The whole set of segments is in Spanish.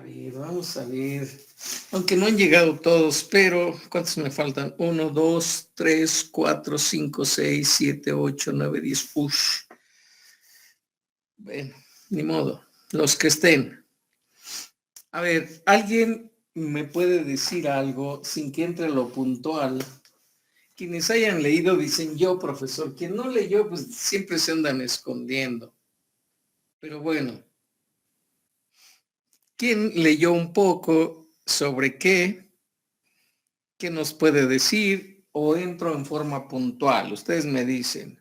A ver, vamos a ver. Aunque no han llegado todos, pero ¿cuántos me faltan? 1, 2, 3, 4, 5, 6, 7, 8, 9, 10. Ush. Bueno, ni modo. Los que estén. A ver, ¿alguien me puede decir algo sin que entre lo puntual? Quienes hayan leído dicen yo, profesor. Quien no leyó, pues siempre se andan escondiendo. Pero bueno, ¿quién leyó un poco sobre qué? ¿Qué nos puede decir? ¿O entro en forma puntual? Ustedes me dicen.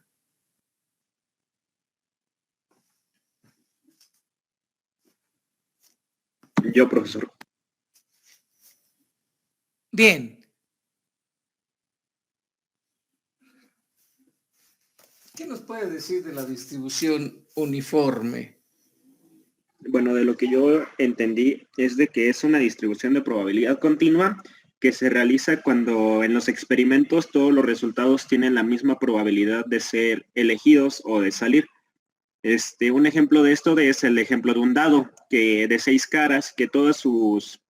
Yo, profesor. Bien. ¿Qué nos puede decir de la distribución uniforme? Bueno, de lo que yo entendí es de que es una distribución de probabilidad continua que se realiza cuando en los experimentos todos los resultados tienen la misma probabilidad de ser elegidos o de salir. Un ejemplo de esto es el ejemplo de un dado que de 6 caras, que todas sus,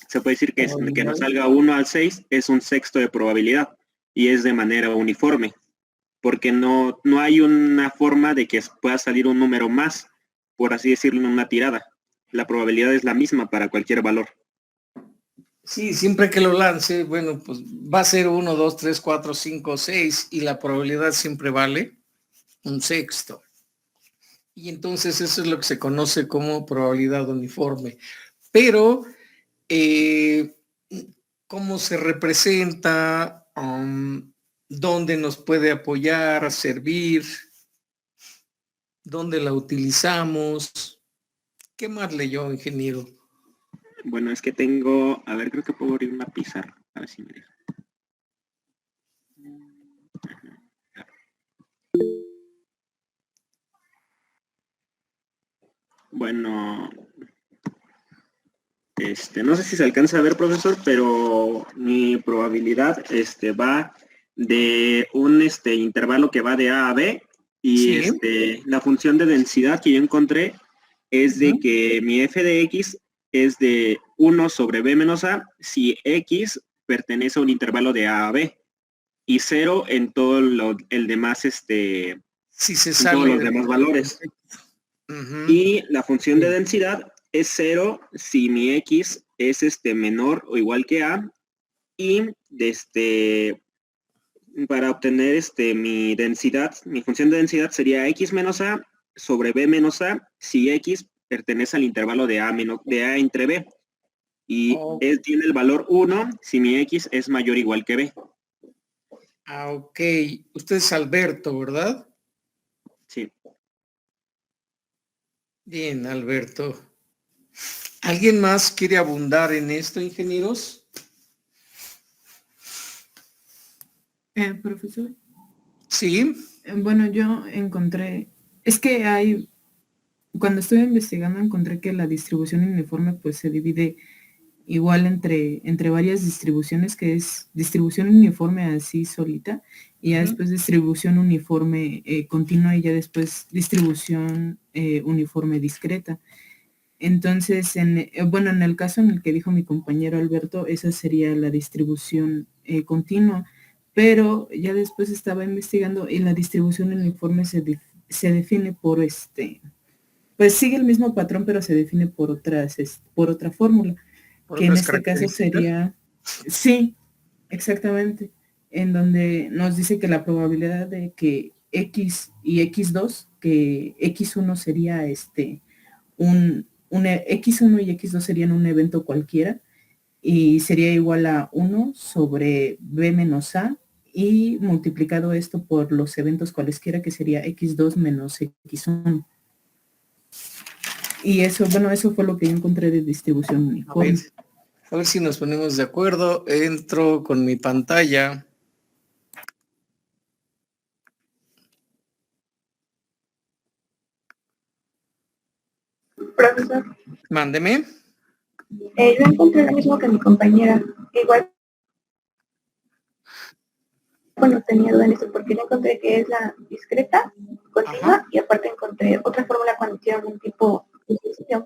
se puede decir que nos salga 1 al 6 es un sexto de probabilidad y es de manera uniforme, porque no hay una forma de que pueda salir un número más, por así decirlo, en una tirada. La probabilidad es la misma para cualquier valor. Sí, siempre que lo lance, bueno, pues va a ser 1, 2, 3, 4, 5, 6 y la probabilidad siempre vale un sexto. Y entonces eso es lo que se conoce como probabilidad uniforme. Pero, ¿cómo se representa? ¿Dónde nos puede apoyar, servir? ¿Dónde la utilizamos? ¿Qué más leyó, ingeniero? Bueno, es que tengo, a ver, creo que puedo abrir una pizarra, a ver si me deja. Bueno, no sé si se alcanza a ver, profesor, pero mi probabilidad va de un intervalo que va de A a B y Sí. la función de densidad que yo encontré es de que mi f de x es de 1 sobre b menos a si x pertenece a un intervalo de A a B y 0 en todo el demás, Si se en todos sale los demás valores. Y la función de densidad es 0 si mi x es menor o igual que a y para obtener mi densidad, mi función de densidad sería x menos a sobre b menos a si x pertenece al intervalo de a entre b y tiene el valor 1 si mi x es mayor o igual que b. Ah, ok. Usted es Alberto, ¿verdad? Sí. Bien, Alberto. ¿Alguien más quiere abundar en esto, ingenieros? Profesor. Sí. Bueno, yo encontré, es que cuando estuve investigando encontré que la distribución uniforme pues se divide igual entre varias distribuciones, que es distribución uniforme así solita, y ya después distribución uniforme continua y ya después distribución uniforme discreta. Entonces, en el caso en el que dijo mi compañero Alberto, esa sería la distribución continua, pero ya después estaba investigando y la distribución uniforme se define por pues sigue el mismo patrón, pero se define por otra fórmula, que en este caso sería, sí, exactamente, en donde nos dice que la probabilidad de que X y X2, que X1 sería X1 y X2 serían un evento cualquiera y sería igual a 1 sobre B menos A y multiplicado esto por los eventos cualesquiera, que sería X2 menos X1. Y eso fue lo que yo encontré de distribución uniforme. A ver si nos ponemos de acuerdo. Entro con mi pantalla. Profesor. Mándeme. Yo encontré lo mismo que mi compañera. Igual, bueno, tenía duda en eso porque yo encontré que es la discreta, continua, y aparte encontré otra fórmula cuando hicieron un tipo de sucesión.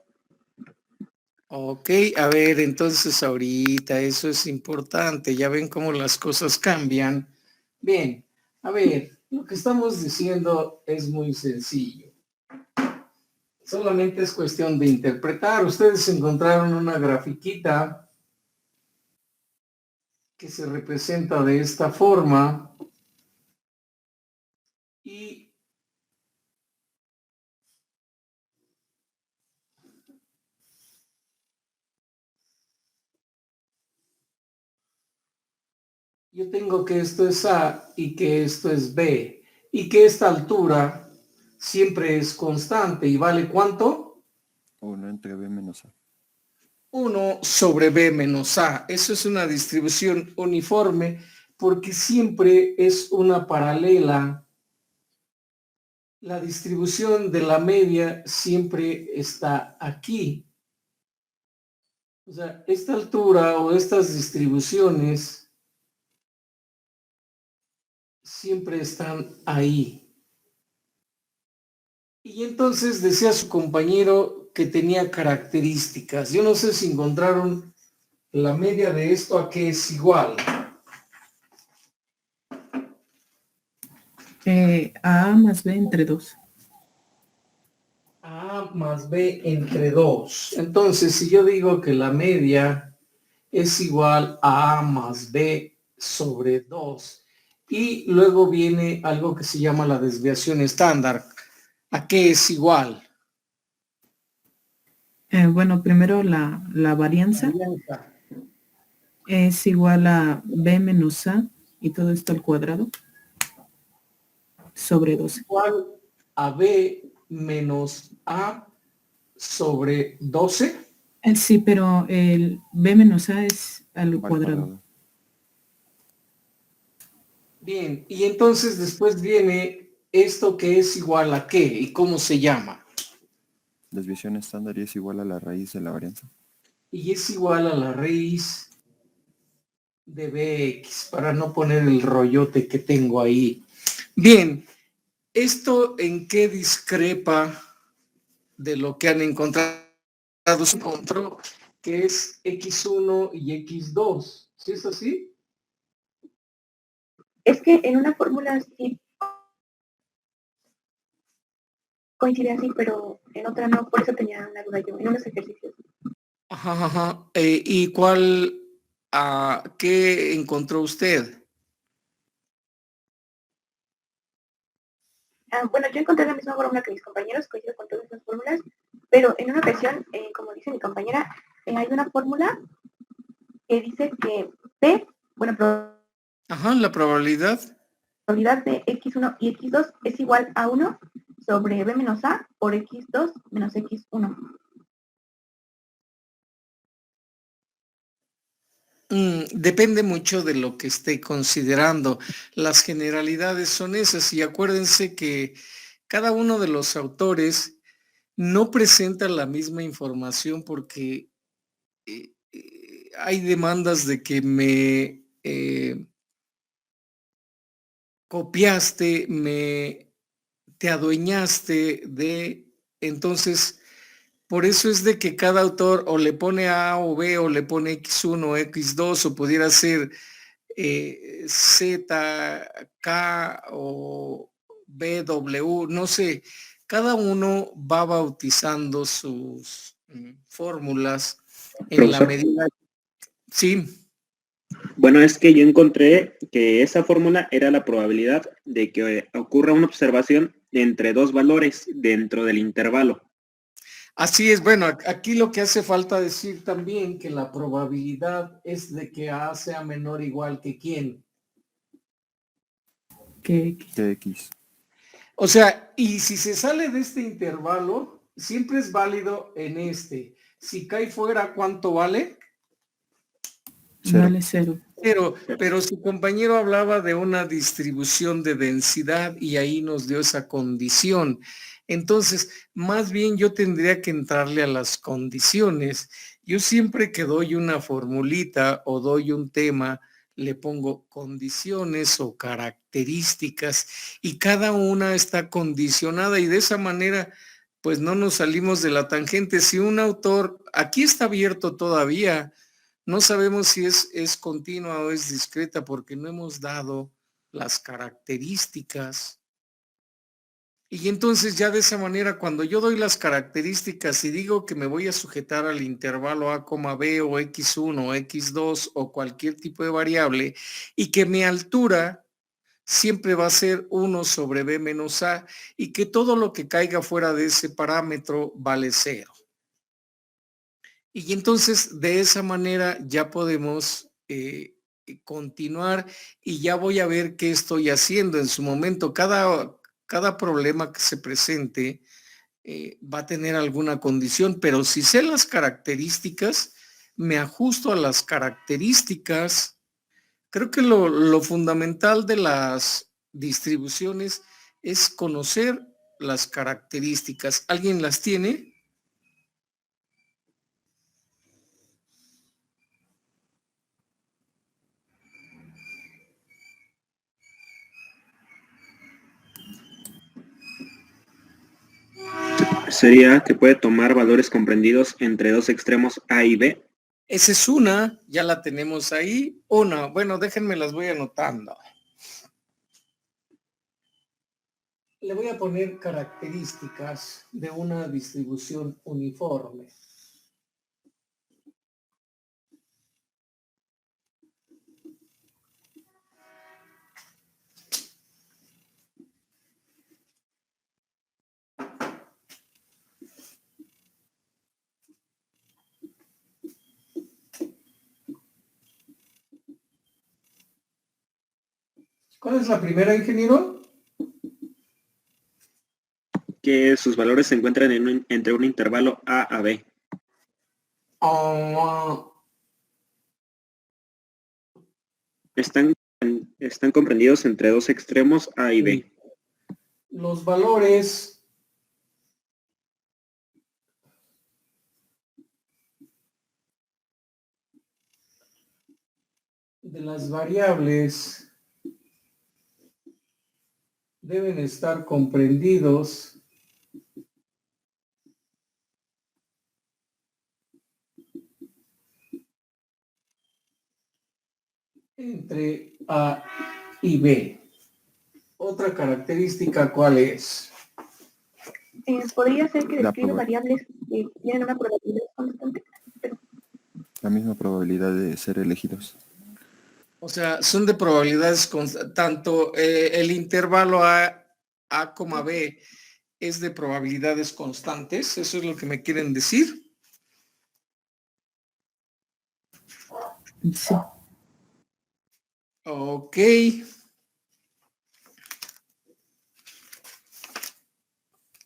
Ok, a ver, entonces ahorita eso es importante. Ya ven cómo las cosas cambian. Bien, a ver, lo que estamos diciendo es muy sencillo. Solamente es cuestión de interpretar. Ustedes encontraron una grafiquita que se representa de esta forma y yo tengo que esto es A y que esto es B y que esta altura siempre es constante y vale ¿cuánto? 1 entre B menos A. 1 sobre B menos A. Eso es una distribución uniforme porque siempre es una paralela. La distribución de la media siempre está aquí. O sea, esta altura o estas distribuciones siempre están ahí. Y entonces decía su compañero que tenía características. Yo no sé si encontraron la media de esto a qué es igual. A más B entre 2. A más B entre 2. Entonces, si yo digo que la media es igual a A más B sobre 2 y luego viene algo que se llama la desviación estándar. ¿A qué es igual? Bueno, primero la varianza es igual a B menos A y todo esto al cuadrado sobre 12. Igual a B menos A sobre 12. Sí, pero el B menos A es al cuadrado. Bien, y entonces después viene esto que es igual a qué y cómo se llama. Desviación estándar y es igual a la raíz de la varianza. Y es igual a la raíz de Bx, para no poner el rollote que tengo ahí. Bien, ¿esto en qué discrepa de lo que han encontrado? Se encontró que es x1 y x2. ¿Sí es así? Es que en una fórmula sí coincide así, pero en otra no, por eso tenía una duda yo, en unos ejercicios. Ajá, ajá. ¿Y qué encontró usted? Bueno, yo encontré la misma fórmula que mis compañeros, coincido con todas las fórmulas, pero en una ocasión, como dice mi compañera, hay una fórmula que dice que P, bueno, Ajá, la probabilidad. probabilidad de x1 y x2 es igual a 1 sobre b menos a por x2 menos x1. Depende mucho de lo que esté considerando. Las generalidades son esas y acuérdense que cada uno de los autores no presenta la misma información porque hay demandas de que me copiaste, te adueñaste de, entonces, por eso es de que cada autor o le pone A o B o le pone X1 o X2 o pudiera ser Z, K o BW, no sé, cada uno va bautizando sus fórmulas en la Profesor. medida. Sí. Bueno, es que yo encontré que esa fórmula era la probabilidad de que ocurra una observación entre dos valores dentro del intervalo. Así es, bueno, aquí lo que hace falta decir también que la probabilidad es de que A sea menor o igual que quién. Que X. O sea, y si se sale de este intervalo, siempre es válido en este. Si cae fuera, ¿cuánto vale? vale 0. Pero su compañero hablaba de una distribución de densidad y ahí nos dio esa condición. Entonces, más bien yo tendría que entrarle a las condiciones. Yo siempre que doy una formulita o doy un tema, le pongo condiciones o características y cada una está condicionada y de esa manera pues no nos salimos de la tangente. Si un autor, aquí está abierto todavía, no sabemos si es continua o es discreta porque no hemos dado las características. Y entonces ya de esa manera, cuando yo doy las características y digo que me voy a sujetar al intervalo A, B o X1 o X2 o cualquier tipo de variable y que mi altura siempre va a ser 1 sobre B menos A y que todo lo que caiga fuera de ese parámetro vale 0. Y entonces de esa manera ya podemos continuar y ya voy a ver qué estoy haciendo en su momento. Cada problema que se presente va a tener alguna condición, pero si sé las características, me ajusto a las características. Creo que lo fundamental de las distribuciones es conocer las características. ¿Alguien las tiene? Sería que puede tomar valores comprendidos entre dos extremos A y B. Esa es una, ya la tenemos ahí. Una, bueno, déjenme las voy anotando. Le voy a poner características de una distribución uniforme. ¿Cuál es la primera, ingeniero? Que sus valores se encuentran entre un intervalo A a B. Están comprendidos entre dos extremos A y B. Los valores de las variables deben estar comprendidos entre A y B. Otra característica, ¿cuál es? Podría ser que La describe proba- variables que tienen una probabilidad constante. La misma probabilidad de ser elegidos. O sea, son de probabilidades tanto el intervalo A, B es de probabilidades constantes. ¿Eso es lo que me quieren decir? Sí. Ok.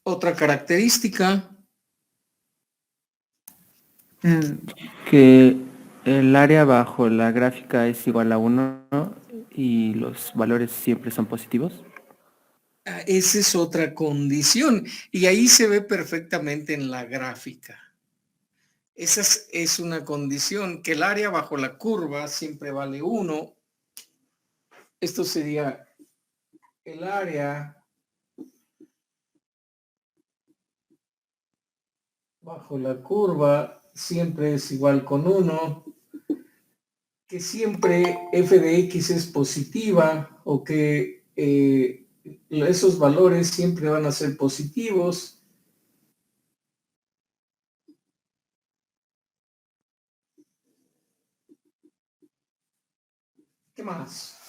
Otra característica. Que el área bajo la gráfica es igual a 1 y los valores siempre son positivos. Esa es otra condición y ahí se ve perfectamente en la gráfica. Esa es una condición, que el área bajo la curva siempre vale 1. Esto sería el área bajo la curva siempre es igual con 1, que siempre f de x es positiva o que esos valores siempre van a ser positivos. ¿Qué más?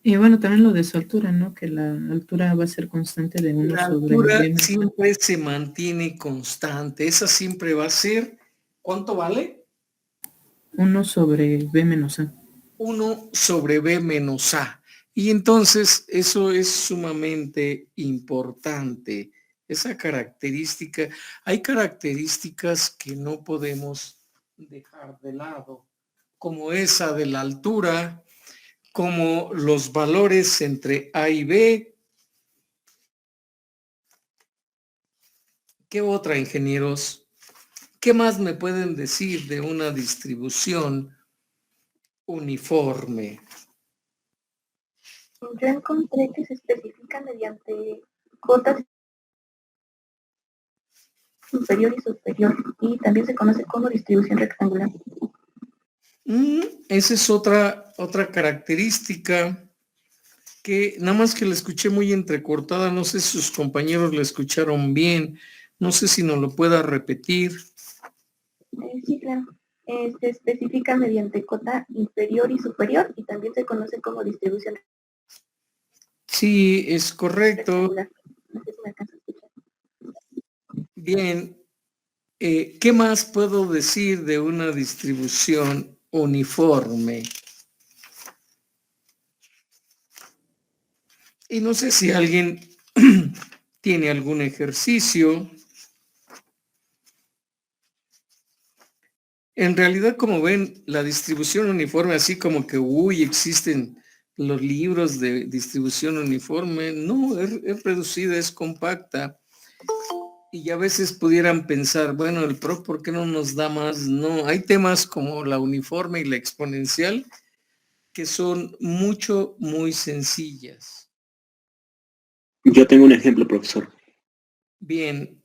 Y bueno, también lo de su altura, ¿no? Que la altura va a ser constante de 1 La sobre altura B menos A. siempre se mantiene constante. Esa siempre va a ser, ¿cuánto vale? 1 sobre B menos A. 1 sobre B menos A. Y entonces eso es sumamente importante. Esa característica, hay características que no podemos dejar de lado, como esa de la altura, como los valores entre A y B. ¿Qué otra, ingenieros? ¿Qué más me pueden decir de una distribución uniforme? Yo encontré que se especifica mediante cotas inferior y superior, y también se conoce como distribución rectangular. Esa es otra característica que nada más que la escuché muy entrecortada, no sé si sus compañeros la escucharon bien, no sé si nos lo pueda repetir. Sí, claro. Se especifica mediante cota inferior y superior, y también se conoce como distribución Sí, es correcto. rectangular. No sé si me alcanza a escuchar. Bien, ¿qué más puedo decir de una distribución uniforme? Y no sé si alguien tiene algún ejercicio. En realidad, como ven, la distribución uniforme, así como que, existen los libros de distribución uniforme, no, es reducida, es compacta. Y a veces pudieran pensar, bueno, el prof, ¿por qué no nos da más? No, hay temas como la uniforme y la exponencial que son muy sencillas. Yo tengo un ejemplo, profesor. Bien,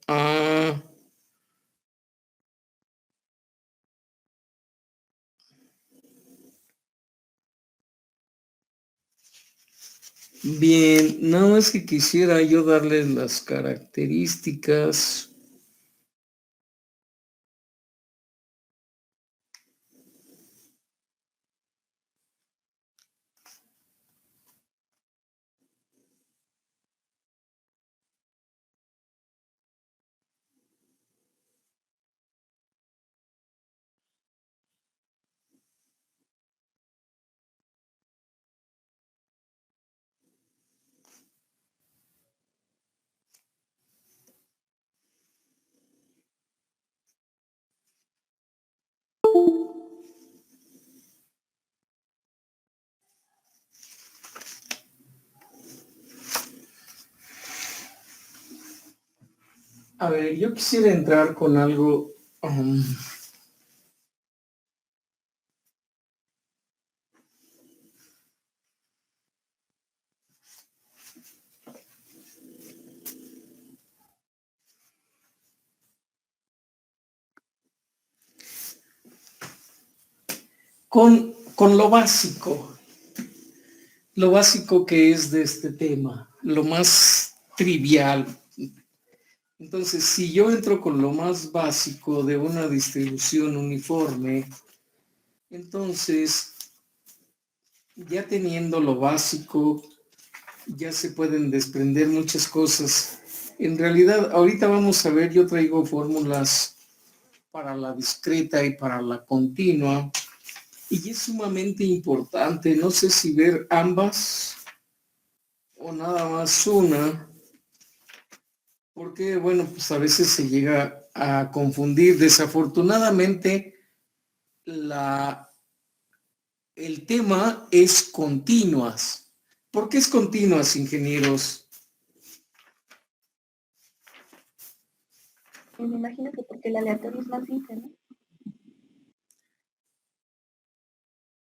bien, no es que quisiera yo darles las características. A ver, yo quisiera entrar con algo. Con lo básico que es de este tema, lo más trivial. Entonces, si yo entro con lo más básico de una distribución uniforme, entonces, ya teniendo lo básico, ya se pueden desprender muchas cosas. En realidad, ahorita vamos a ver, yo traigo fórmulas para la discreta y para la continua, y es sumamente importante, no sé si ver ambas o nada más una, porque bueno, pues a veces se llega a confundir. Desafortunadamente, el tema es continuas. ¿Por qué es continuas, ingenieros? Me imagino que porque el aleatorio es más simple, ¿no?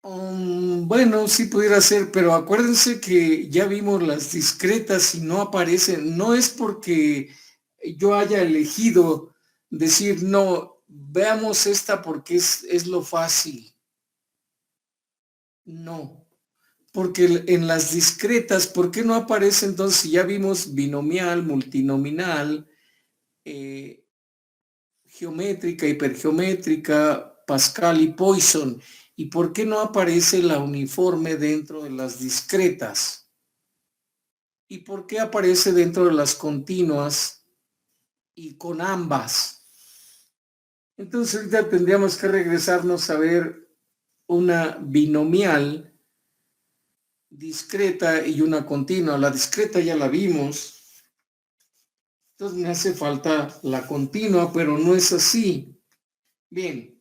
Bueno, sí pudiera ser, pero acuérdense que ya vimos las discretas y no aparecen. No es porque yo haya elegido decir, no, veamos esta porque es lo fácil. No, porque en las discretas, ¿por qué no aparece entonces si ya vimos binomial, multinominal, geométrica, hipergeométrica, Pascal y Poisson? ¿Y por qué no aparece la uniforme dentro de las discretas? ¿Y por qué aparece dentro de las continuas y con ambas? Entonces ahorita tendríamos que regresarnos a ver una binomial discreta y una continua. La discreta ya la vimos. Entonces me hace falta la continua, pero no es así. Bien.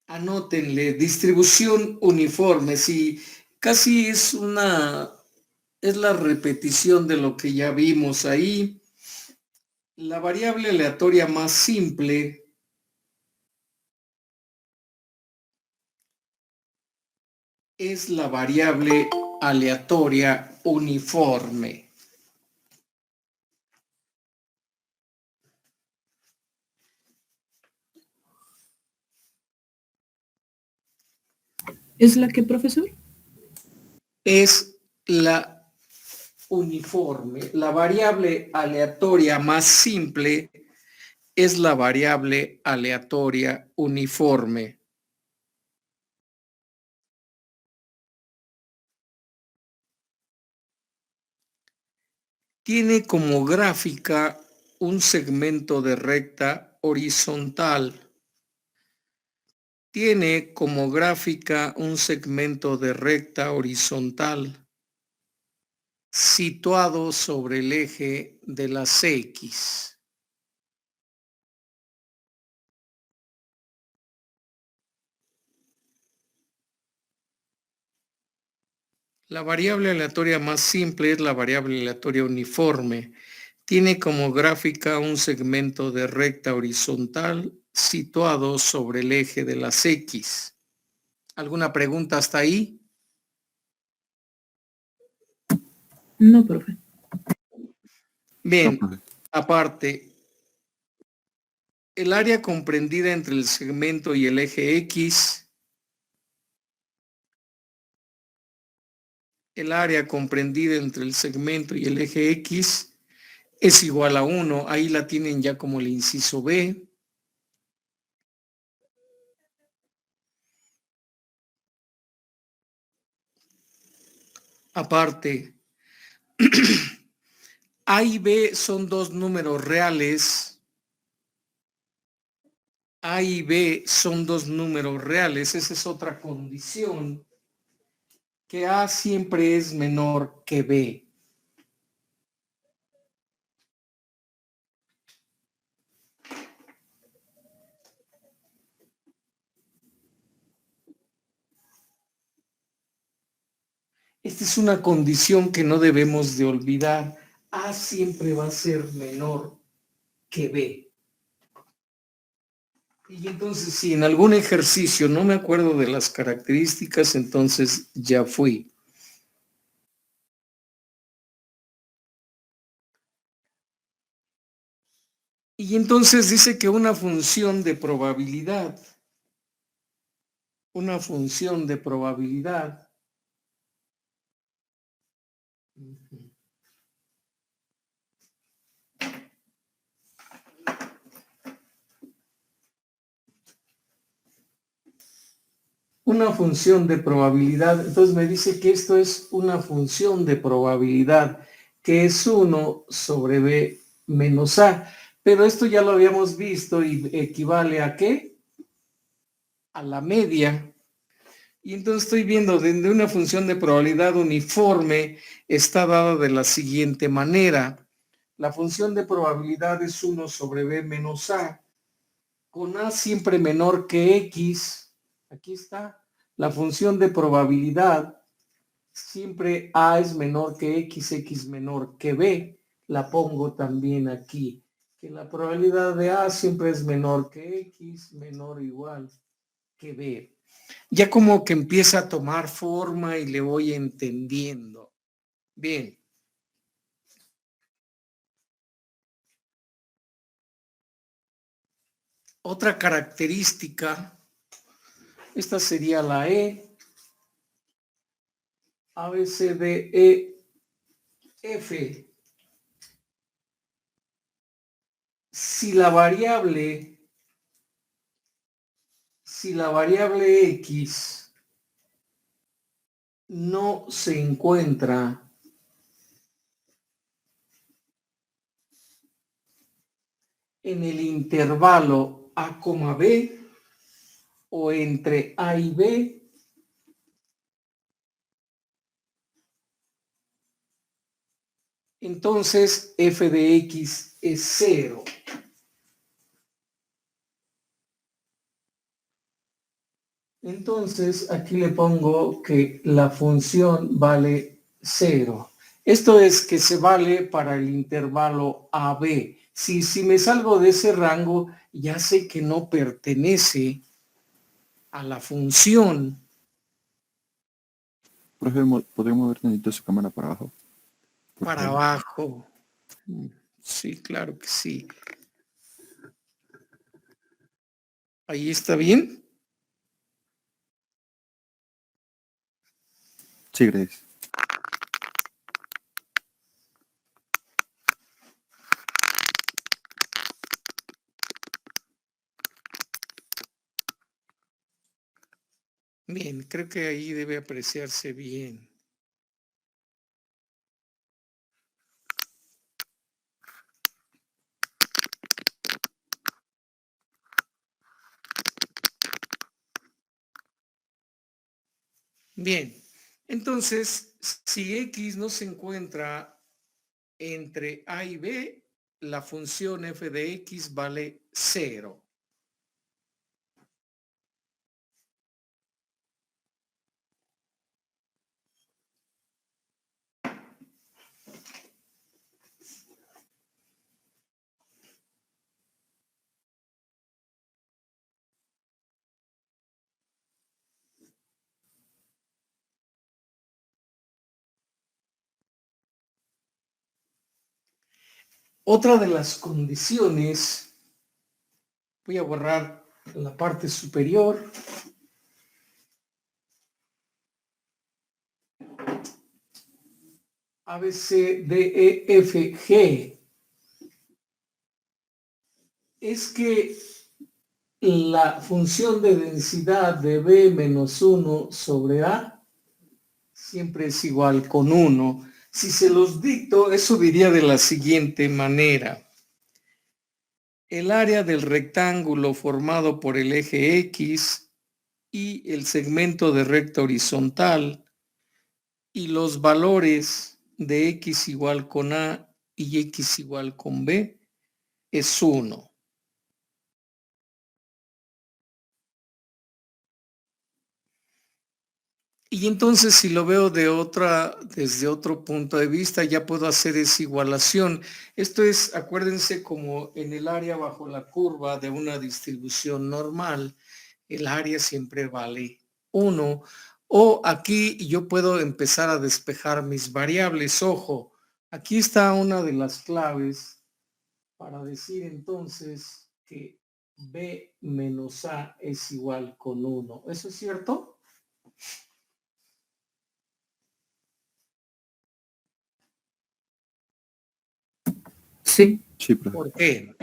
Anótenle, distribución uniforme. Sí, casi es la repetición de lo que ya vimos ahí. La variable aleatoria más simple es la variable aleatoria uniforme? ¿Es la que, profesor? Es la uniforme. La variable aleatoria más simple es la variable aleatoria uniforme. Tiene como gráfica un segmento de recta horizontal. Tiene como gráfica un segmento de recta horizontal situado sobre el eje de las X. La variable aleatoria más simple es la variable aleatoria uniforme. Tiene como gráfica un segmento de recta horizontal situado sobre el eje de las X. ¿Alguna pregunta hasta ahí? No, profe. Bien, No, profe. aparte, el área comprendida entre el segmento y el eje X, el área comprendida entre el segmento y el eje X es igual a 1. Ahí la tienen ya como el inciso B. Aparte, A y B son dos números reales. A y B son dos números reales. Esa es otra condición, que A siempre es menor que B. Esta es una condición que no debemos de olvidar. A siempre va a ser menor que B. Y entonces, si en algún ejercicio no me acuerdo de las características, entonces ya fui. Y entonces dice que una función de probabilidad, entonces me dice que esto es una función de probabilidad, que es 1 sobre B menos A. Pero esto ya lo habíamos visto y equivale ¿a qué? A la media. Y entonces estoy viendo de una función de probabilidad uniforme está dada de la siguiente manera. La función de probabilidad es 1 sobre B menos A, con A siempre menor que X. Aquí está. La función de probabilidad, siempre A es menor que X, X menor que B. La pongo también aquí. Que la probabilidad de A siempre es menor que X, menor o igual que B. Ya como que empieza a tomar forma y le voy entendiendo. Bien. Otra característica, esta sería la E, A, B, C, D, E, F. Si la variable X no se encuentra en el intervalo A, B o entre A y B, entonces f de x es 0. Entonces aquí le pongo que la función vale 0. Esto es que se vale para el intervalo AB. Si me salgo de ese rango, ya sé que no pertenece a la función. Profe, ¿podría mover tantito su cámara para abajo? Por Para favor. abajo. Sí, claro que sí. Ahí está bien. Sí, gracias. Bien, creo que ahí debe apreciarse bien. Bien, entonces, si X no se encuentra entre A y B, la función f de X vale 0. Otra de las condiciones, voy a borrar la parte superior. A, B, C, D, E, F, G. Es que la función de densidad de B menos 1 sobre A siempre es igual con 1. Si se los dicto, eso diría de la siguiente manera. El área del rectángulo formado por el eje X y el segmento de recta horizontal y los valores de X igual con A y X igual con B es 1. Y entonces si lo veo desde otro punto de vista, ya puedo hacer esa igualación. Esto es, acuérdense, como en el área bajo la curva de una distribución normal, el área siempre vale 1. O aquí yo puedo empezar a despejar mis variables. Ojo, aquí está una de las claves para decir entonces que B menos A es igual con 1. ¿Eso es cierto? Sí, Sí, profe. ¿Por qué?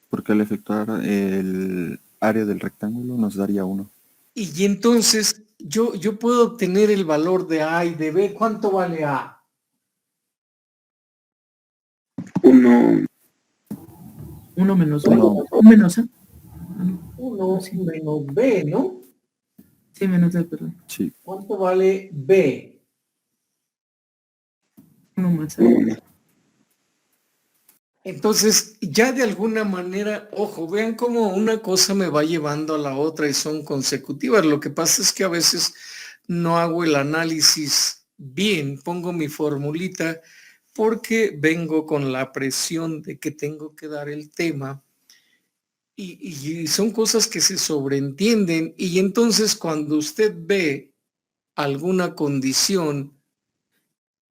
Porque al efectuar el área del rectángulo nos daría 1. Y entonces yo puedo obtener el valor de A y de B. ¿Cuánto vale A? 1. 1 menos B. Uno. 1 menos A. 1 Sí. menos B, ¿no? Sí, menos B, perdón. Sí. ¿Cuánto vale B? 1 más A. Entonces, ya de alguna manera, ojo, vean cómo una cosa me va llevando a la otra y son consecutivas. Lo que pasa es que a veces no hago el análisis bien, pongo mi formulita porque vengo con la presión de que tengo que dar el tema y son cosas que se sobreentienden y entonces cuando usted ve alguna condición,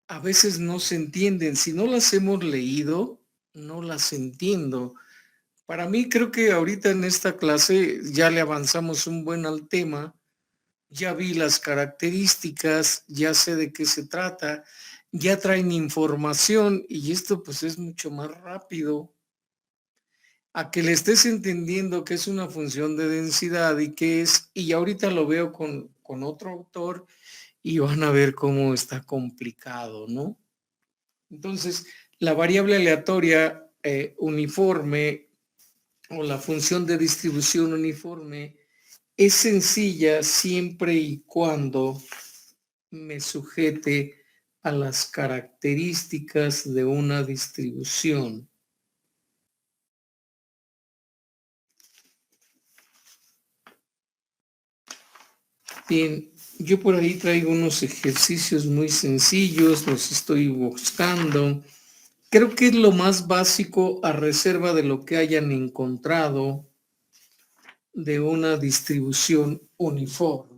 a veces no se entienden. Si no las hemos leído, no las entiendo. Para mí creo que ahorita en esta clase ya le avanzamos un buen al tema, ya vi las características, ya sé de qué se trata, ya traen información y esto pues es mucho más rápido a que le estés entendiendo que es una función de densidad y que es, y ahorita lo veo con otro autor y van a ver cómo está complicado, ¿no? Entonces, la variable aleatoria uniforme o la función de distribución uniforme es sencilla siempre y cuando me sujete a las características de una distribución. Bien, yo por ahí traigo unos ejercicios muy sencillos, los estoy buscando. Creo que es lo más básico a reserva de lo que hayan encontrado. de una distribución uniforme.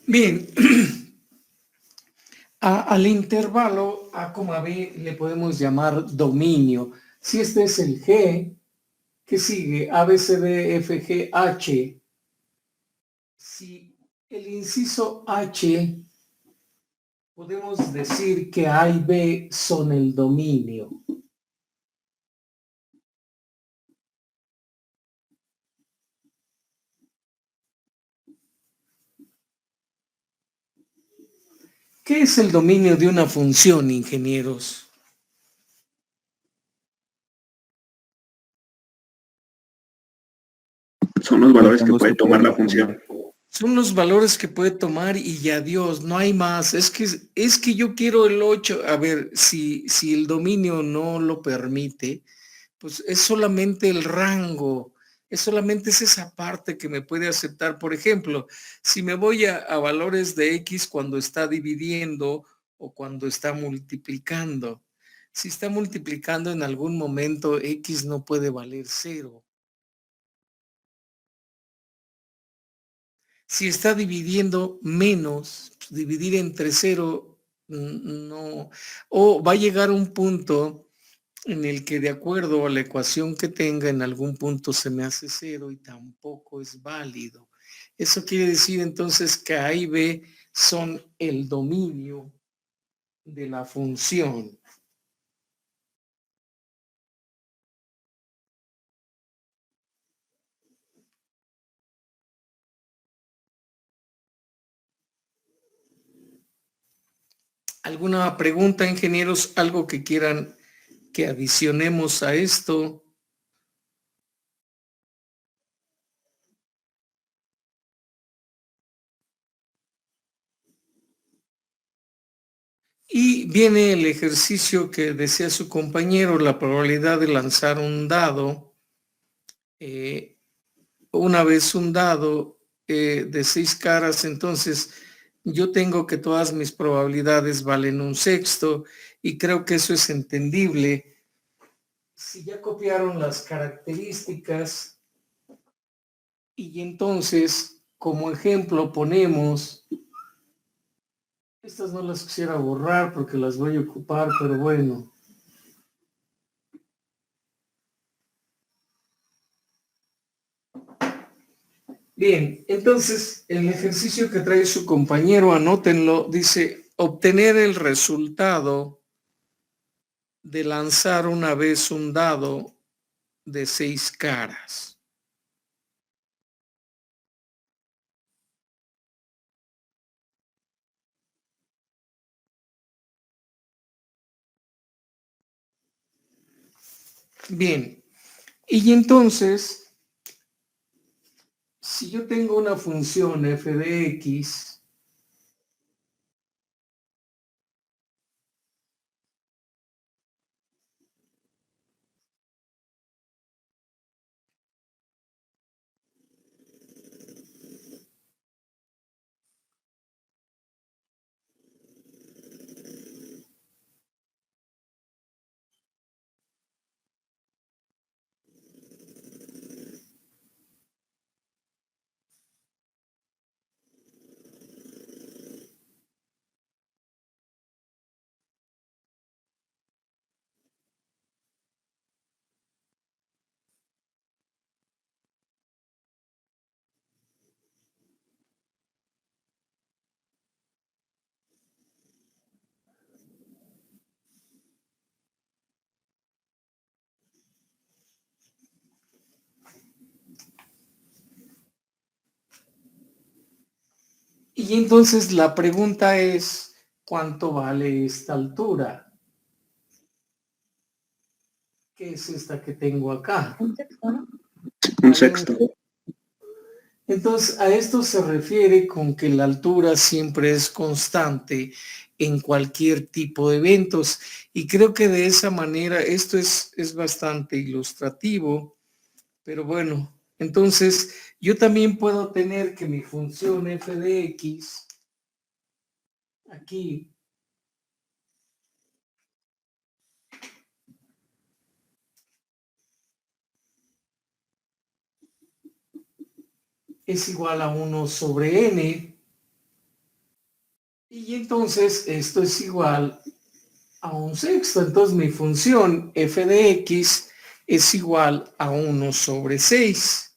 Bien, al intervalo A, B le podemos llamar dominio. Si este es el G, ¿qué sigue? A, B, C, D, F, G, H. Si el inciso H, podemos decir que A y B son el dominio. ¿Qué es el dominio de una función, ingenieros? Son los valores que Rectangos puede que tomar la pueden función. Son los valores que puede tomar y adiós, no hay más. Es que yo quiero el 8. A ver, si el dominio no lo permite, pues es solamente el rango, es solamente esa parte que me puede aceptar. Por ejemplo, si me voy a valores de X cuando está dividiendo o cuando está multiplicando. Si está multiplicando en algún momento, X no puede valer 0. Si está dividiendo menos, pues, dividir entre 0, no. O va a llegar un punto en el que de acuerdo a la ecuación que tenga, en algún punto se me hace 0 y tampoco es válido. Eso quiere decir entonces que A y B son el dominio de la función. ¿Alguna pregunta, ingenieros? ¿Algo que quieran que adicionemos a esto? Y viene el ejercicio que decía su compañero, la probabilidad de lanzar un dado. Una vez un dado de 6 caras, entonces yo tengo que todas mis probabilidades valen un sexto y creo que eso es entendible. Si ya copiaron las características y entonces como ejemplo ponemos, estas no las quisiera borrar porque las voy a ocupar, pero bueno. Bien, entonces el ejercicio que trae su compañero, anótenlo, dice obtener el resultado de lanzar una vez un dado de 6 caras. Bien, y entonces, si yo tengo una función f de x, Y entonces la pregunta es, ¿cuánto vale esta altura? ¿Qué es esta que tengo acá? Un sexto, ¿no? Un sexto. Entonces, a esto se refiere con que la altura siempre es constante en cualquier tipo de eventos. Y creo que de esa manera esto es bastante ilustrativo, pero bueno, entonces yo también puedo tener que mi función f de x aquí es igual a 1 sobre n. Y entonces esto es igual a un sexto. Entonces mi función f de x es igual a 1 sobre 6.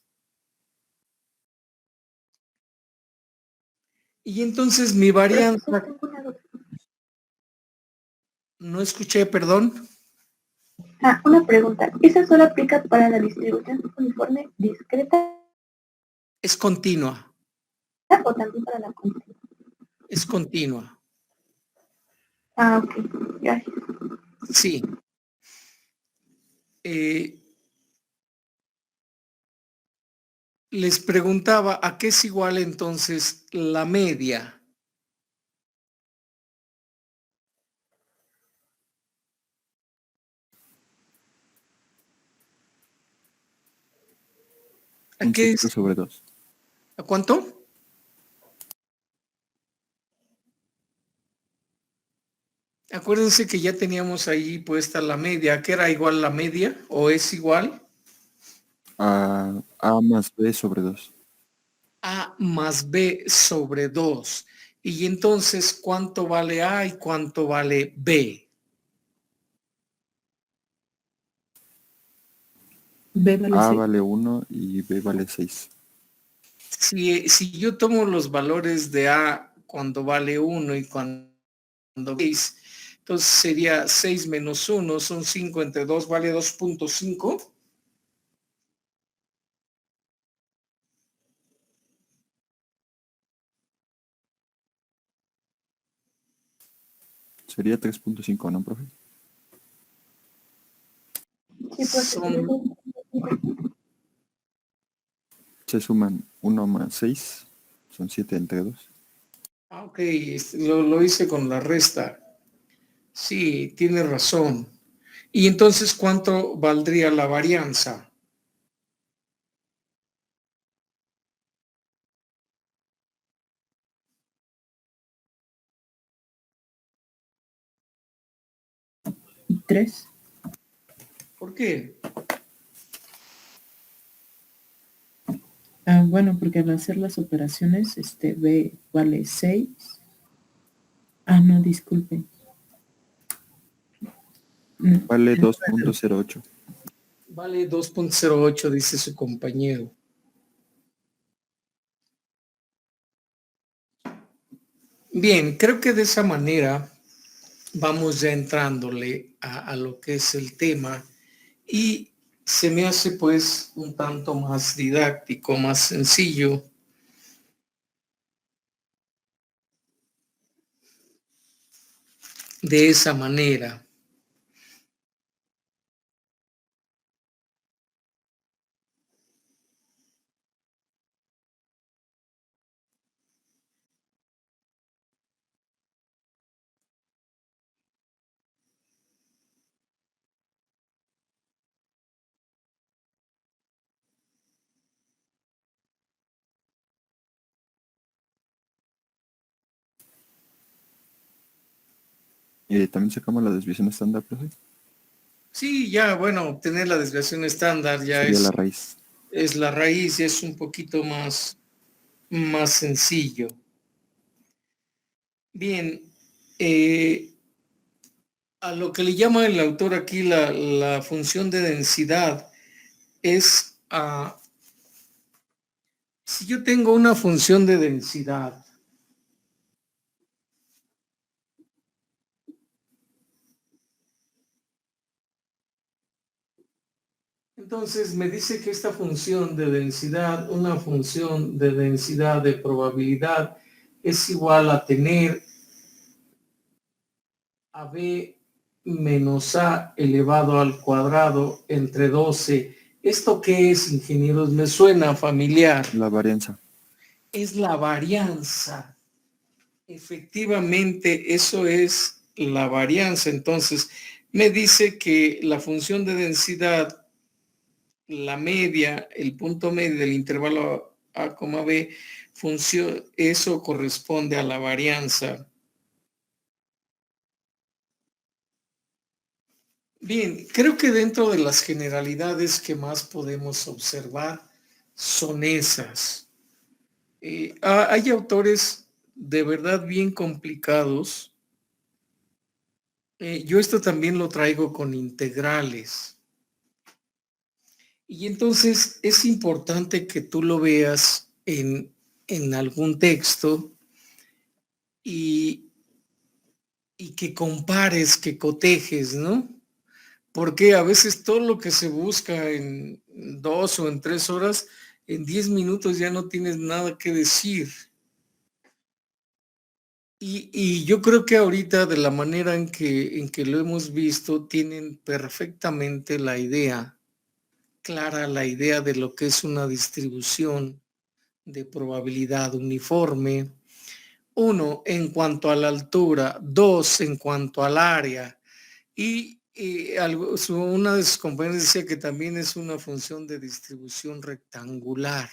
Y entonces mi varianza, Tengo una duda. no escuché, perdón, Una pregunta. ¿Esa solo aplica para la distribución uniforme discreta es continua, o también para la continua? es continua. Ok. Gracias. Sí. Eh, les preguntaba, ¿a qué es igual entonces la media? ¿A Un qué sexto es? sobre 2. ¿A cuánto? Acuérdense que ya teníamos ahí puesta la media, que era igual la media o es igual A más B sobre 2. a más b sobre 2. Y entonces, ¿cuánto vale a y cuánto vale b? B vale A 6. vale 1 y B vale 6. Si yo tomo los valores de a cuando vale 1 y cuando 6, entonces sería 6 menos 1, son 5 entre 2, vale 2.5. Sería 3.5, ¿no, profe? Sí, pues, Son, Se suman 1 más 6. Son 7 entre 2. ok, lo hice con la resta. Sí, tiene razón. Y entonces, ¿cuánto valdría la varianza? Y 3. ¿Por qué? Bueno, porque al hacer las operaciones, B vale 6. No, disculpen. Vale 2.08. Vale 2.08, dice su compañero. Bien, creo que de esa manera vamos ya entrándole a lo que es el tema y se me hace pues un tanto más didáctico, más sencillo. De esa manera. También sacamos la desviación estándar, profe. Sí, ya, bueno, obtener la desviación estándar ya Sería la raíz. es la raíz y es un poquito más sencillo. Bien, a lo que le llama el autor aquí la función de densidad es, si yo tengo una función de densidad, entonces me dice que esta función de densidad, una función de densidad de probabilidad, es igual a tener AB menos A elevado al cuadrado entre 12. ¿Esto qué es, ingenieros? Me suena familiar. La varianza. Es la varianza. Efectivamente, eso es la varianza. Entonces, me dice que la función de densidad, la media, el punto medio del intervalo A, B, eso corresponde a la varianza. Bien, creo que dentro de las generalidades que más podemos observar son esas. Hay autores de verdad bien complicados. Yo esto también lo traigo con integrales. Y entonces es importante que tú lo veas en algún texto y que compares, que cotejes, ¿no? Porque a veces todo lo que se busca en 2 o en 3 horas, en 10 minutos ya no tienes nada que decir. Y yo creo que ahorita, de la manera en que lo hemos visto, tienen perfectamente la idea, clara la idea de lo que es una distribución de probabilidad uniforme. 1, en cuanto a la altura; 2, en cuanto al área. Y una de sus compañeros decía que también es una función de distribución rectangular.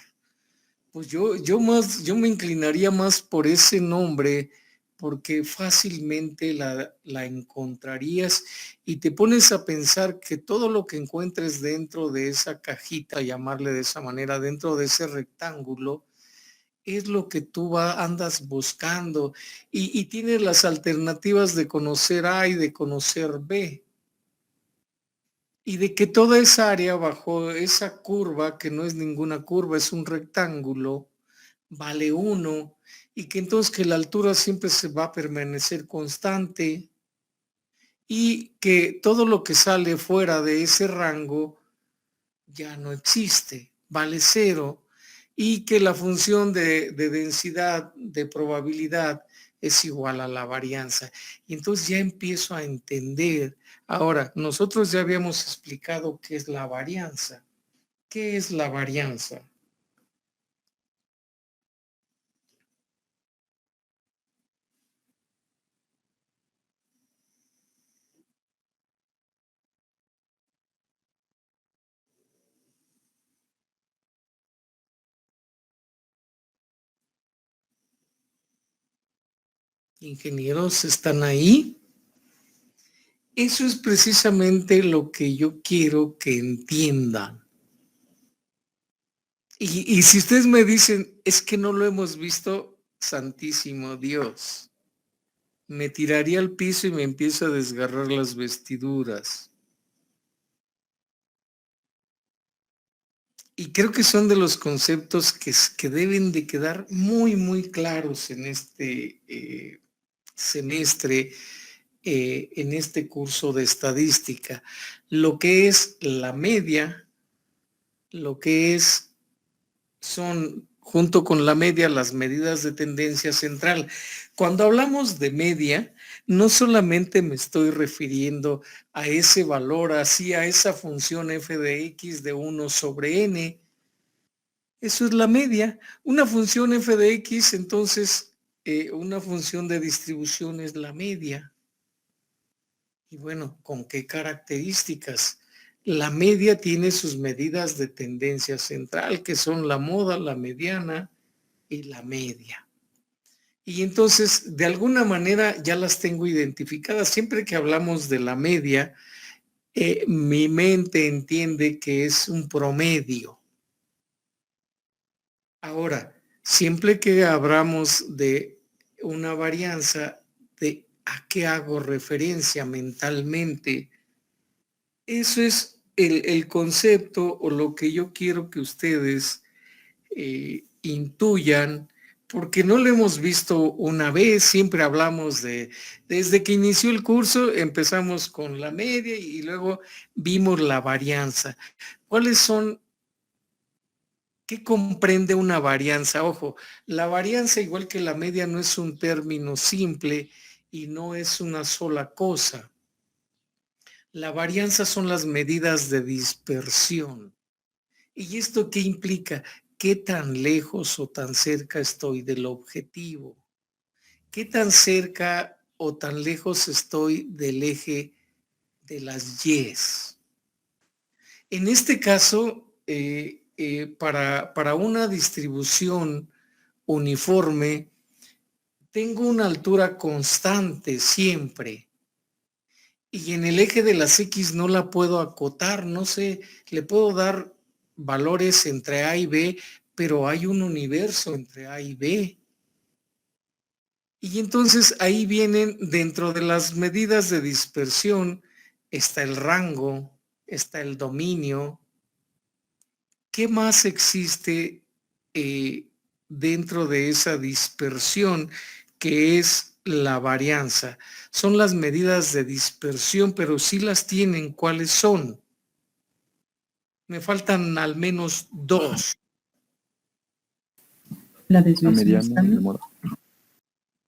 Pues yo me inclinaría más por ese nombre, porque fácilmente la encontrarías y te pones a pensar que todo lo que encuentres dentro de esa cajita, llamarle de esa manera, dentro de ese rectángulo, es lo que tú andas buscando, y tienes las alternativas de conocer A y de conocer B. Y de que toda esa área bajo esa curva, que no es ninguna curva, es un rectángulo, vale 1, y que entonces que la altura siempre se va a permanecer constante, y que todo lo que sale fuera de ese rango ya no existe, vale 0, y que la función de densidad, de probabilidad, es igual a la varianza. Y entonces ya empiezo a entender. Ahora, nosotros ya habíamos explicado qué es la varianza. ¿Qué es la varianza? Ingenieros, ¿están ahí? Eso es precisamente lo que yo quiero que entiendan. Y si ustedes me dicen, es que no lo hemos visto, santísimo Dios, me tiraría al piso y me empiezo a desgarrar las vestiduras. Y creo que son de los conceptos que deben de quedar muy, muy claros en este semestre, en este curso de estadística. Lo que es la media, lo que son junto con la media las medidas de tendencia central. Cuando hablamos de media, no solamente me estoy refiriendo a ese valor, así a esa función f de x de 1 sobre n. Eso es la media. Una función f de x, entonces, una función de distribución es la media. Y bueno, ¿con qué características? La media tiene sus medidas de tendencia central, que son la moda, la mediana y la media. Y entonces, de alguna manera, ya las tengo identificadas. Siempre que hablamos de la media, mi mente entiende que es un promedio. Ahora, siempre que hablamos de una varianza, de a qué hago referencia mentalmente, eso es el concepto o lo que yo quiero que ustedes intuyan, porque no lo hemos visto una vez. Siempre hablamos desde que inició el curso, empezamos con la media y luego vimos la varianza. ¿Cuáles son? ¿Qué comprende una varianza? Ojo, la varianza, igual que la media, no es un término simple y no es una sola cosa. La varianza son las medidas de dispersión. ¿Y esto qué implica? ¿Qué tan lejos o tan cerca estoy del objetivo? ¿Qué tan cerca o tan lejos estoy del eje de las Y's? En este caso, para una distribución uniforme, tengo una altura constante siempre. Y en el eje de las X no la puedo acotar, no sé, le puedo dar valores entre A y B, pero hay un universo entre A y B. Y entonces ahí vienen, dentro de las medidas de dispersión, está el rango, está el dominio. ¿Qué más existe dentro de esa dispersión que es la varianza? Son las medidas de dispersión, pero sí las tienen. ¿Cuáles son? Me faltan al menos dos. La La desviación mediana y estándar. la moda.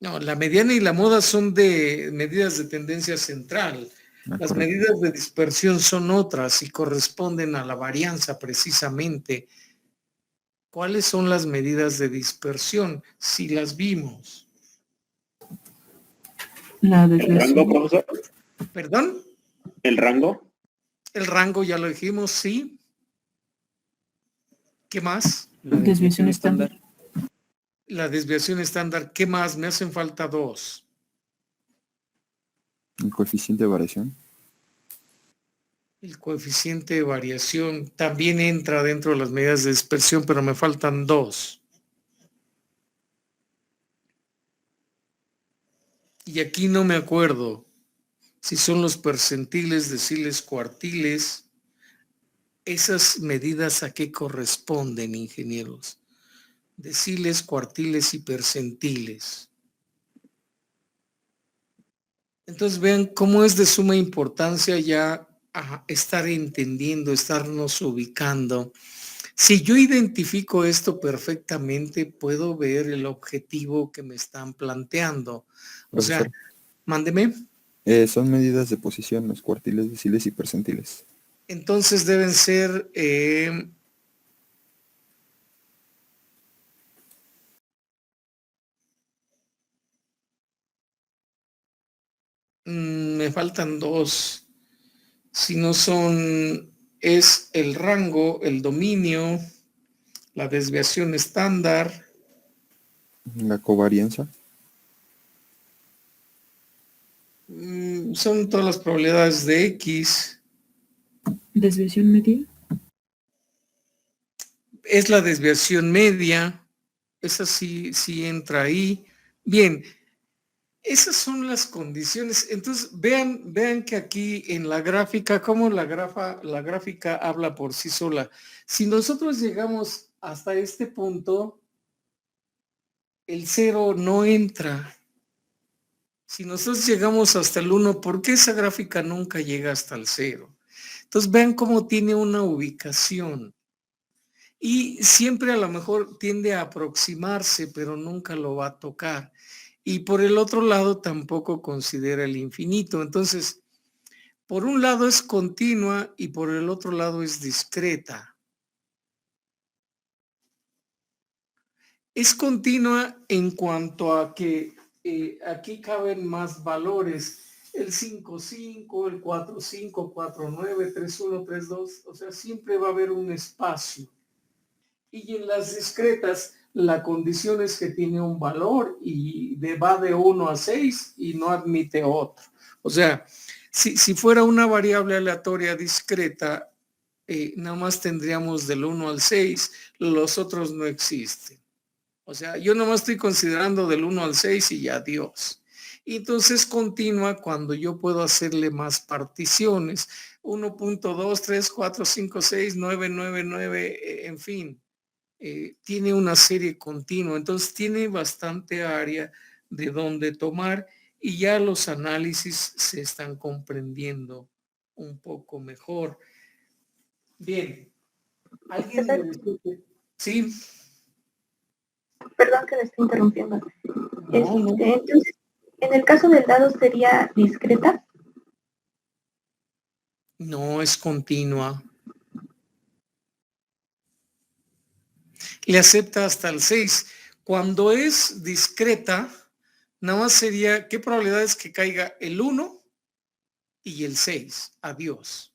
No, la mediana y la moda son de medidas de tendencia central. Ah, Las correcto. medidas de dispersión son otras y corresponden a la varianza precisamente. ¿Cuáles son las medidas de dispersión? Si las vimos. La ¿El rango, desviación. profesor? ¿Perdón? ¿El rango? El rango ya lo dijimos, sí. ¿Qué más? La Desviación estándar. La desviación estándar. ¿Qué más? Me hacen falta dos. El coeficiente de variación. El coeficiente de variación también entra dentro de las medidas de dispersión, pero me faltan dos. Y aquí no me acuerdo si son los percentiles, deciles, cuartiles. ¿Esas medidas a qué corresponden, ingenieros? Deciles, cuartiles y percentiles. Entonces vean cómo es de suma importancia ya estar entendiendo, estarnos ubicando. Si yo identifico esto perfectamente, puedo ver el objetivo que me están planteando. O sea, Profesor, mándeme. son medidas de posición, los cuartiles, deciles y percentiles. Entonces deben ser me faltan dos. Si no son, es el rango, el dominio, la desviación estándar. La covarianza. Son todas las probabilidades de X. Desviación media. Es la desviación media. Esa sí entra ahí. Bien, esas son las condiciones. Entonces, vean que aquí en la gráfica, cómo la gráfica habla por sí sola. Si nosotros llegamos hasta este punto, el 0 no entra. Si nosotros llegamos hasta el 1, ¿por qué esa gráfica nunca llega hasta el 0? Entonces, vean cómo tiene una ubicación. Y siempre a lo mejor tiende a aproximarse, pero nunca lo va a tocar. Y por el otro lado tampoco considera el infinito. Entonces, por un lado es continua y por el otro lado es discreta. Es continua en cuanto a que aquí caben más valores. El 5,5, el 4,5, 4,9, 3,1, 3,2. O sea, siempre va a haber un espacio. Y en las discretas, la condición es que tiene un valor y va de 1 a 6 y no admite otro. O sea, si fuera una variable aleatoria discreta, nada más tendríamos del 1 al 6, los otros no existen. O sea, yo nada más estoy considerando del 1 al 6 y adiós. Y entonces continúa cuando yo puedo hacerle más particiones. 1.2, 3, 4, 5, 6, 9, 9, 9, en fin. Tiene una serie continua, entonces tiene bastante área de donde tomar y ya los análisis se están comprendiendo un poco mejor. Bien, alguien me decía Sí, Perdón que me estoy interrumpiendo. no. Entonces, en el caso del dado sería discreta. No es continua. Le acepta hasta el 6. Cuando es discreta, nada más sería, ¿qué probabilidad es que caiga el 1 y el 6? Adiós.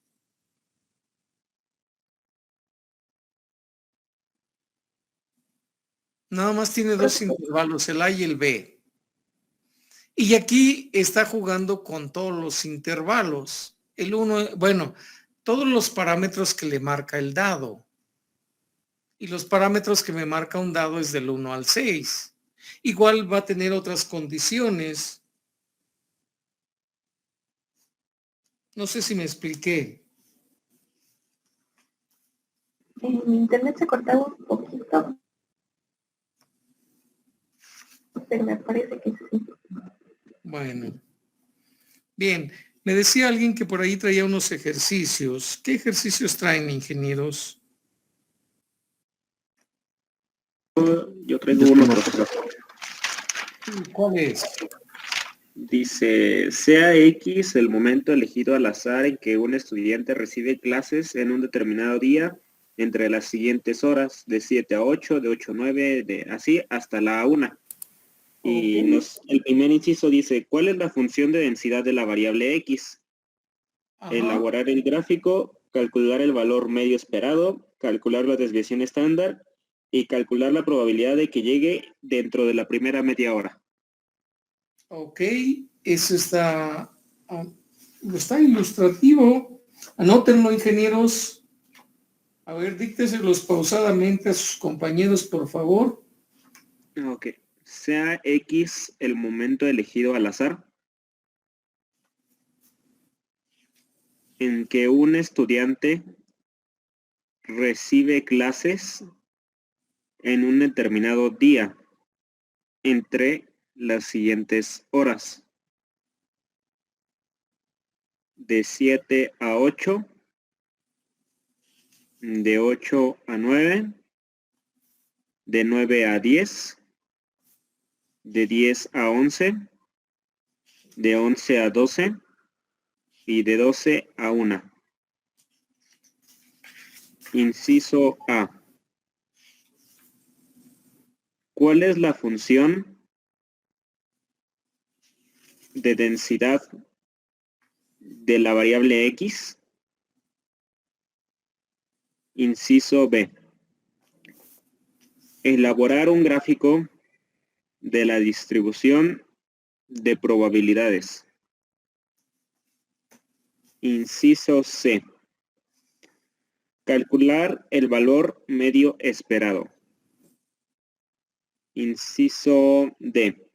Nada más tiene dos intervalos, el A y el B. Y aquí está jugando con todos los intervalos. El 1, bueno, todos los parámetros que le marca el dado. Y los parámetros que me marca un dado es del 1 al 6. Igual va a tener otras condiciones. No sé si me expliqué. Mi internet se cortaba un poquito, pero me parece que sí. Bueno, bien. Me decía alguien que por ahí traía unos ejercicios. ¿Qué ejercicios traen, ingenieros? Yo traigo Yo uno, tengo- profesor. ¿Cuál es? Dice, sea X el momento elegido al azar en que un estudiante recibe clases en un determinado día entre las siguientes horas, de 7 a 8, de 8 a 9, de así hasta la 1. Y el primer inciso dice, ¿cuál es la función de densidad de la variable X? Ajá. Elaborar el gráfico, calcular el valor medio esperado, calcular la desviación estándar y calcular la probabilidad de que llegue dentro de la primera media hora. Ok, eso está ilustrativo. Anótenlo, ingenieros. A ver, dícteselos pausadamente a sus compañeros, por favor. Ok. Sea X el momento elegido al azar en que un estudiante recibe clases en un determinado día entre las siguientes horas. De 7 a 8, de 8 a 9, de 9 a 10, de 10 a 11, de 11 a 12 y de 12 a 1. Inciso A. ¿Cuál es la función de densidad de la variable X? Inciso B. Elaborar un gráfico de la distribución de probabilidades. Inciso C. Calcular el valor medio esperado. Inciso D.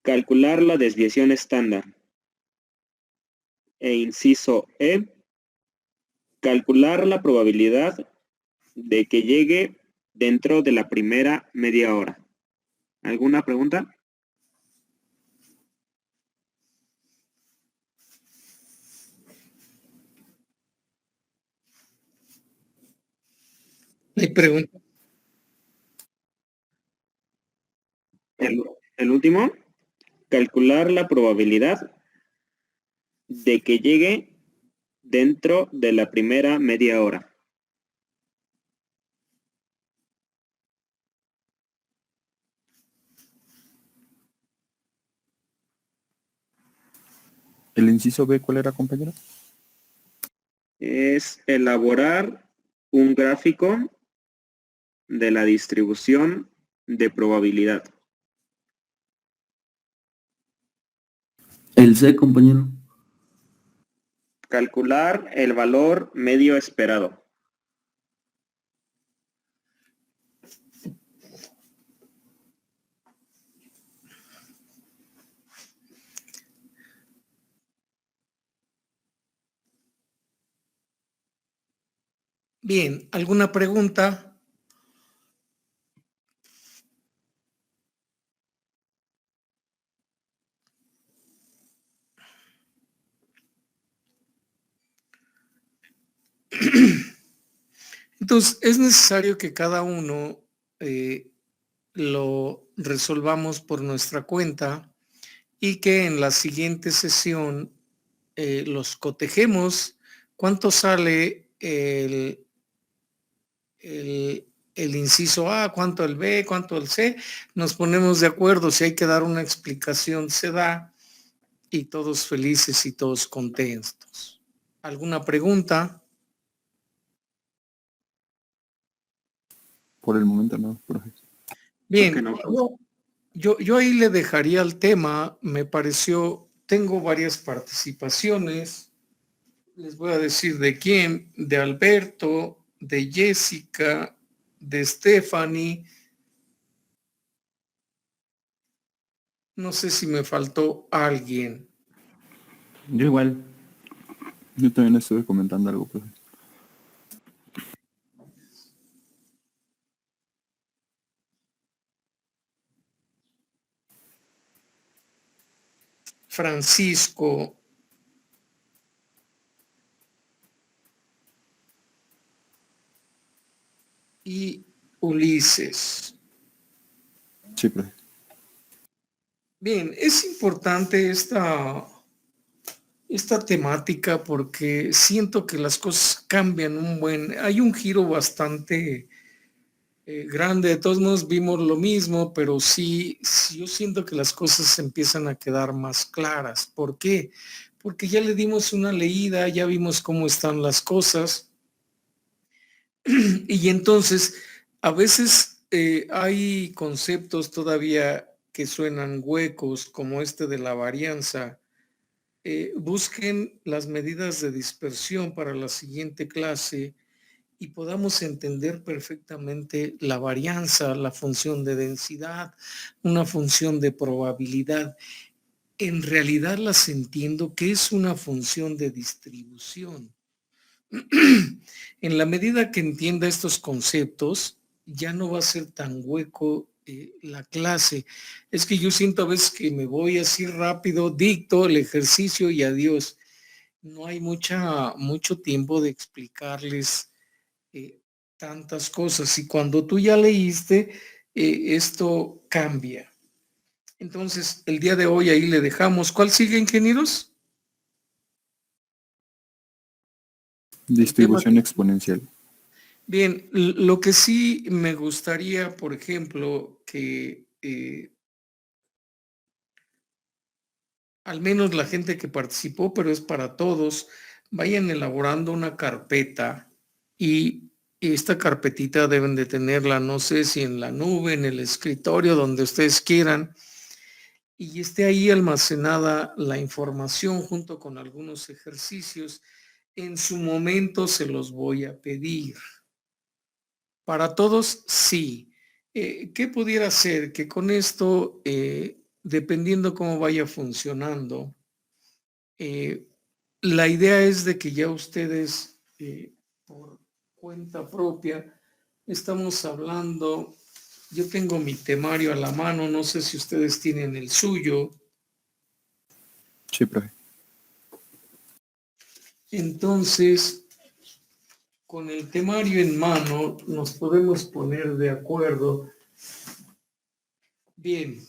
Calcular la desviación estándar. E inciso E. Calcular la probabilidad de que llegue dentro de la primera media hora. ¿Alguna pregunta? Le pregunto. El último, calcular la probabilidad de que llegue dentro de la primera media hora. ¿El inciso B cuál era, compañero? Es elaborar un gráfico de la distribución de probabilidad. El C, compañero. Calcular el valor medio esperado. Bien, ¿alguna pregunta? Entonces, es necesario que cada uno lo resolvamos por nuestra cuenta y que en la siguiente sesión los cotejemos. ¿Cuánto sale el inciso A, cuánto el B, cuánto el C? Nos ponemos de acuerdo, si hay que dar una explicación, se da, y todos felices y todos contentos. ¿Alguna pregunta? Por el momento no, profe. Bien, Que no. yo ahí le dejaría el tema, me pareció, tengo varias participaciones, les voy a decir de quién, de Alberto, de Jessica, de Stephanie, no sé si me faltó alguien. Yo igual. Yo también estuve comentando algo, profe. Francisco, y Ulises. Sí, profe. Bien, es importante esta temática porque siento que las cosas cambian hay un giro bastante grande. De todos modos vimos lo mismo, pero sí, yo siento que las cosas empiezan a quedar más claras. ¿Por qué? Porque ya le dimos una leída, ya vimos cómo están las cosas. Y entonces, a veces hay conceptos todavía que suenan huecos, como este de la varianza. Busquen las medidas de dispersión para la siguiente clase y podamos entender perfectamente la varianza, la función de densidad, una función de probabilidad. En realidad las entiendo que es una función de distribución. En la medida que entienda estos conceptos, ya no va a ser tan hueco la clase. Es que yo siento a veces que me voy así rápido, dicto el ejercicio y adiós. No hay mucho tiempo de explicarles tantas cosas. Y cuando tú ya leíste, esto cambia. Entonces, el día de hoy ahí le dejamos. ¿Cuál sigue, ingenieros? Distribución exponencial. Bien, lo que sí me gustaría, por ejemplo, que al menos la gente que participó, pero es para todos, vayan elaborando una carpeta y esta carpetita deben de tenerla, no sé si en la nube, en el escritorio, donde ustedes quieran, y esté ahí almacenada la información junto con algunos ejercicios. En su momento se los voy a pedir. Para todos, sí. ¿Qué pudiera ser? Que con esto, dependiendo cómo vaya funcionando, la idea es de que ya ustedes, por cuenta propia, estamos hablando, yo tengo mi temario a la mano, no sé si ustedes tienen el suyo. Sí, profe. Entonces, con el temario en mano, nos podemos poner de acuerdo. Bien.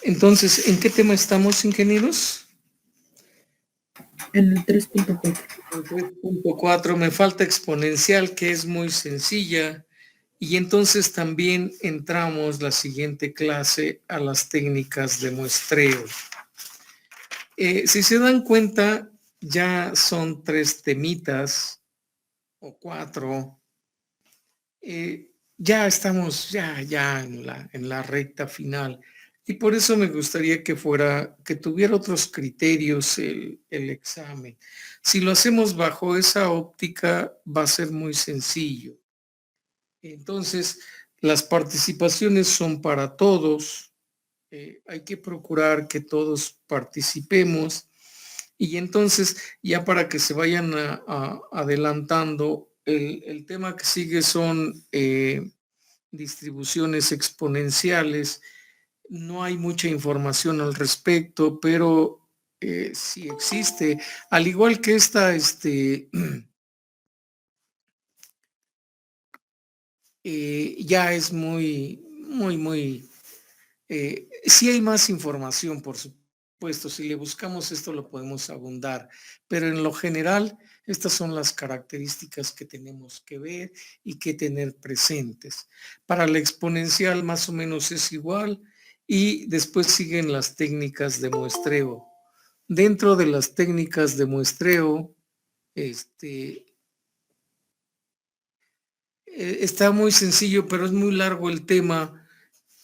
Entonces, ¿en qué tema estamos, ingenieros? En el 3.4. En 3.4 me falta exponencial, que es muy sencilla. Y entonces también entramos la siguiente clase a las técnicas de muestreo. Si se dan cuenta, ya son 3 temitas o 4. Ya estamos ya en la recta final. Y por eso me gustaría que tuviera otros criterios el examen. Si lo hacemos bajo esa óptica, va a ser muy sencillo. Entonces, las participaciones son para todos. Hay que procurar que todos participemos. Y entonces, ya para que se vayan adelantando, el tema que sigue son distribuciones exponenciales. No hay mucha información al respecto, pero sí existe. Al igual que esta, ya es muy, sí hay más información, por supuesto. Si le buscamos esto, lo podemos abundar. Pero en lo general, estas son las características que tenemos que ver y que tener presentes. Para la exponencial, más o menos es igual. Y después siguen las técnicas de muestreo. Dentro de las técnicas de muestreo, está muy sencillo, pero es muy largo el tema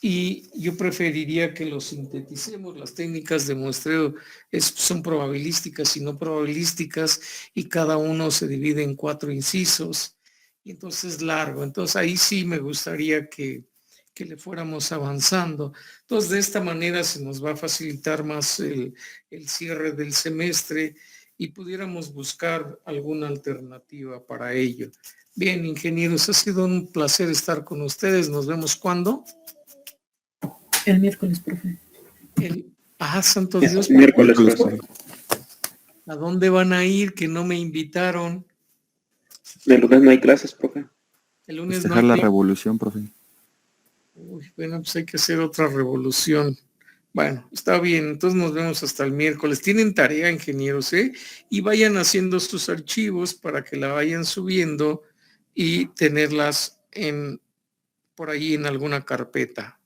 y yo preferiría que lo sinteticemos. Las técnicas de muestreo son probabilísticas y no probabilísticas y cada uno se divide en 4 incisos y entonces es largo. Entonces ahí sí me gustaría que le fuéramos avanzando. Entonces, de esta manera se nos va a facilitar más el cierre del semestre y pudiéramos buscar alguna alternativa para ello. Bien, ingenieros, ha sido un placer estar con ustedes. Nos vemos ¿cuándo? El miércoles, profe. Santo Dios. Miércoles, profe. ¿A dónde van a ir que no me invitaron? El lunes no hay clases, profe. El lunes Festejar no la hay... revolución, profe. Uy, bueno, pues hay que hacer otra revolución. Bueno, está bien, entonces nos vemos hasta el miércoles. Tienen tarea, ingenieros, y vayan haciendo sus archivos para que la vayan subiendo y tenerlas por ahí en alguna carpeta.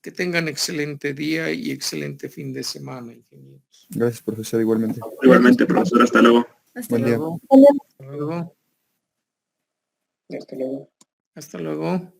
Que tengan excelente día y excelente fin de semana, ingenieros. Gracias, profesor, igualmente. Igualmente, profesor, hasta luego. Hasta Buen día. luego. Hasta luego. Hasta luego. Hasta luego.